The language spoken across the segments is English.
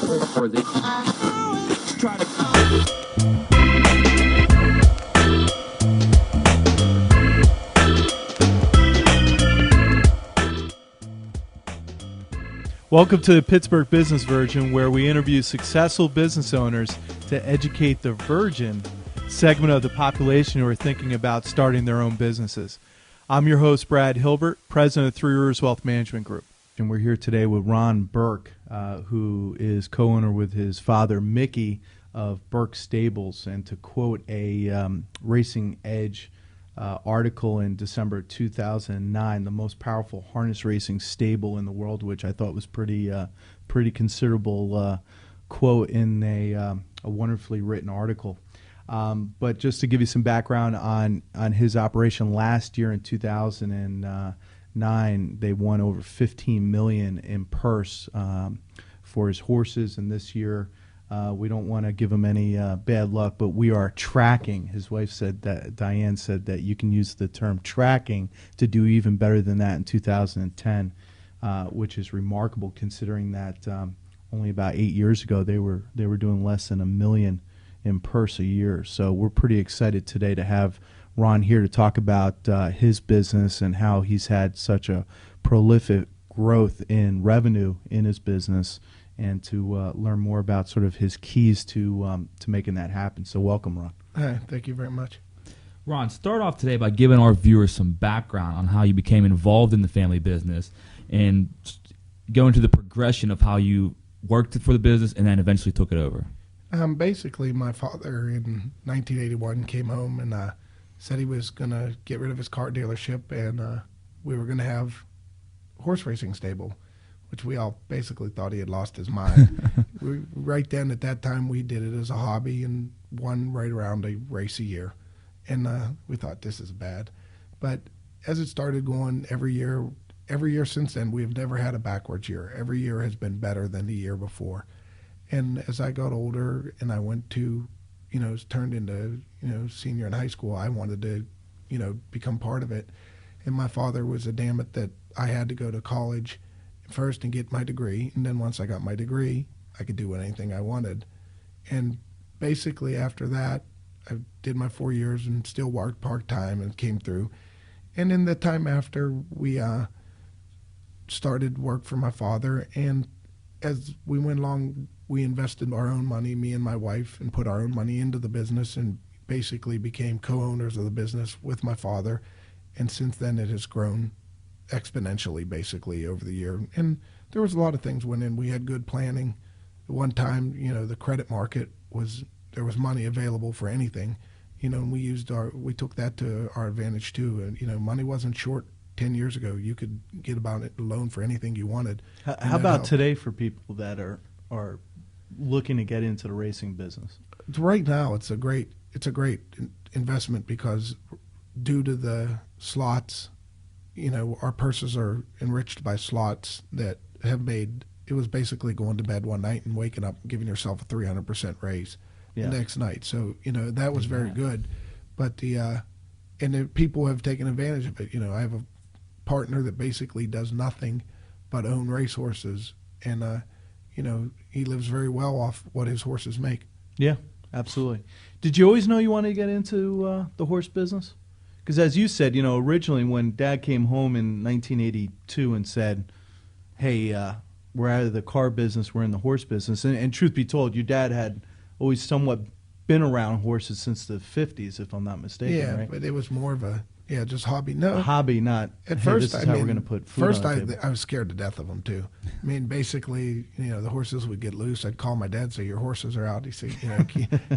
or they try to. Welcome to the Pittsburgh Business Virgin, where we interview successful business owners to educate the virgin segment of the population who are thinking about starting their own businesses. I'm your host, Brad Hilbert, president of Three Rivers Wealth Management Group. And we're here today with Ron Burke, who is co-owner with his father, Mickey, of Burke Stables. And to quote a Racing Edge article in December 2009, the most powerful harness racing stable in the world, which I thought was pretty considerable quote in a wonderfully written article. But just to give you some background on his operation, last year in 2009, they won over $15 million in purse for his horses, and this year we don't want to give him any bad luck, but we are tracking. His wife said that, Diane said that you can use the term tracking to do even better than that in 2010, which is remarkable considering that only about 8 years ago they were doing less than $1 million in purse a year. So we're pretty excited today to have Ron here to talk about his business and how he's had such a prolific growth in revenue in his business, and to learn more about sort of his keys to making that happen. So welcome, Ron. Hi, thank you very much. Ron, start off today by giving our viewers some background on how you became involved in the family business and go into the progression of how you worked for the business and then eventually took it over. Basically, my father in 1981 came home and said he was going to get rid of his car dealership, and we were going to have a horse racing stable, which we all basically thought he had lost his mind. Right then, at that time, we did it as a hobby and won right around a race a year. And we thought, this is bad. But as it started going every year since then, we've never had a backwards year. Every year has been better than the year before. And as I got older and I went to, turned into, senior in high school, I wanted to, become part of it. And my father was adamant that I had to go to college first and get my degree, and then once I got my degree, I could do anything I wanted. And basically after that, I did my 4 years and still worked part-time and came through. And in the time after, we started work for my father, and as we went along, we invested our own money, me and my wife, and put our own money into the business and basically became co-owners of the business with my father. And since then, it has grown exponentially, basically, over the year. And there was a lot of things went in. We had good planning. At one time, the credit market there was money available for anything, and we took that to our advantage too. And money wasn't short 10 years ago. You could get about a loan for anything you wanted. How about today for people that are looking to get into the racing business? Right now, it's a great investment because due to the slots, our purses are enriched by slots that have made it was basically going to bed one night and waking up and giving yourself a 300% raise the next night. So, that was very good. But people have taken advantage of it. I have a partner that basically does nothing but own racehorses, and, he lives very well off what his horses make. Yeah, absolutely. Did you always know you wanted to get into the horse business? Because as you said, originally when Dad came home in 1982 and said, hey, we're out of the car business, we're in the horse business. And truth be told, your dad had always somewhat been around horses since the 50s, if I'm not mistaken, yeah, right? But it was more of a, just hobby. No. A hobby, not, at hey, first, this is how we're going to put food first on the table. I was scared to death of them, too. I mean, basically, the horses would get loose. I'd call my dad and say, your horses are out. He'd say,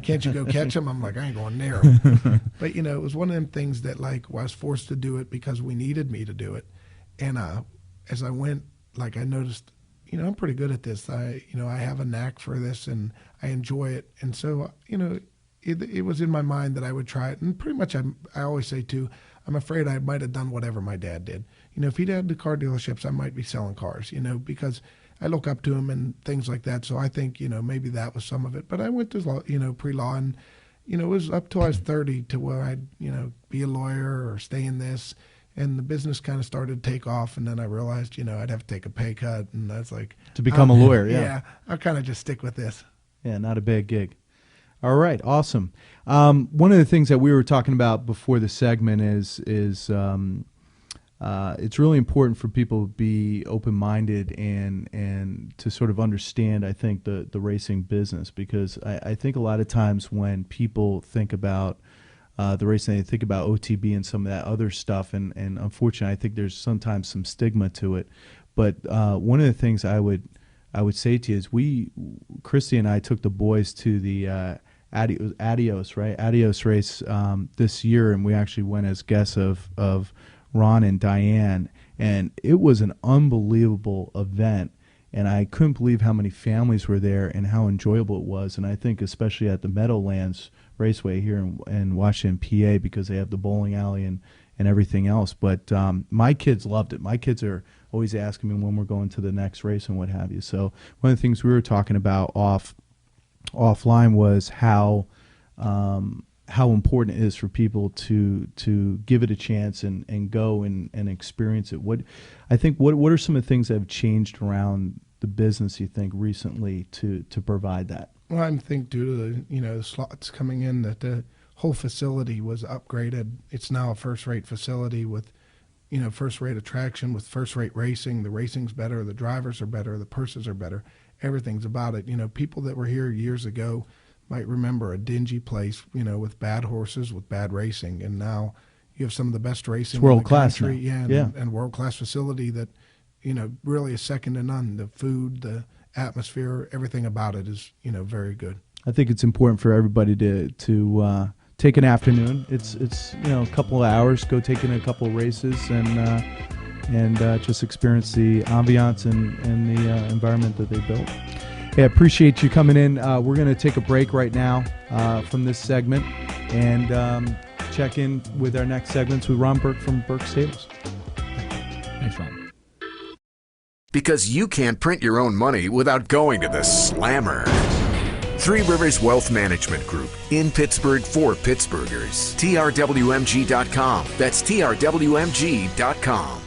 can't you go catch them? I'm like, I ain't going near them. But, it was one of them things that, I was forced to do it because we needed me to do it. And as I went, I noticed, I'm pretty good at this. I have a knack for this, and I enjoy it. And so, it was in my mind that I would try it. And pretty much I always say, too, I'm afraid I might have done whatever my dad did. If he'd had the car dealerships, I might be selling cars, because I look up to him and things like that. So I think, maybe that was some of it. But I went to law, pre-law, and, it was up till I was 30 to where I'd, be a lawyer or stay in this. And the business kind of started to take off, and then I realized, I'd have to take a pay cut, and I was like, To become a lawyer, yeah. Yeah, I'll kind of just stick with this. Yeah, not a bad gig. All right, awesome. One of the things that we were talking about before the segment is it's really important for people to be open-minded and to sort of understand, I think, the racing business, because I think a lot of times when people think about the racing, they think about OTB and some of that other stuff, and unfortunately, I think there's sometimes some stigma to it. But one of the things I would say to you is Christy and I took the boys to the Adios race this year, and we actually went as guests of Ron and Diane, and it was an unbelievable event. And I couldn't believe how many families were there and how enjoyable it was. And I think especially at the Meadowlands Raceway here in Washington, PA, because they have the bowling alley and everything else. But my kids loved it. My kids are always asking me when we're going to the next race and what have you. So one of the things we were talking about offline was how important it is for people to give it a chance and go and experience it. What are some of the things that have changed around the business, you think, recently to provide that? Well, I think due to the slots coming in, that the whole facility was upgraded. It's now a first-rate facility with first-rate attraction, with first-rate racing. The racing's better, the drivers are better, the purses are better. Everything's about it. People that were here years ago might remember a dingy place, with bad horses, with bad racing, and now you have some of the best racing in the country, yeah, and world-class facility that, really is second to none. The food, the atmosphere, everything about it is, very good. I think it's important for everybody to take an afternoon. It's a couple of hours, go take in a couple of races and just experience the ambiance and the environment that they built. Hey, I appreciate you coming in. We're going to take a break right now from this segment and check in with our next segments with Ron Burke from Burke Stables. Thanks, Ron. Because you can't print your own money without going to the Slammer. Three Rivers Wealth Management Group, in Pittsburgh for Pittsburghers. TRWMG.com. That's TRWMG.com.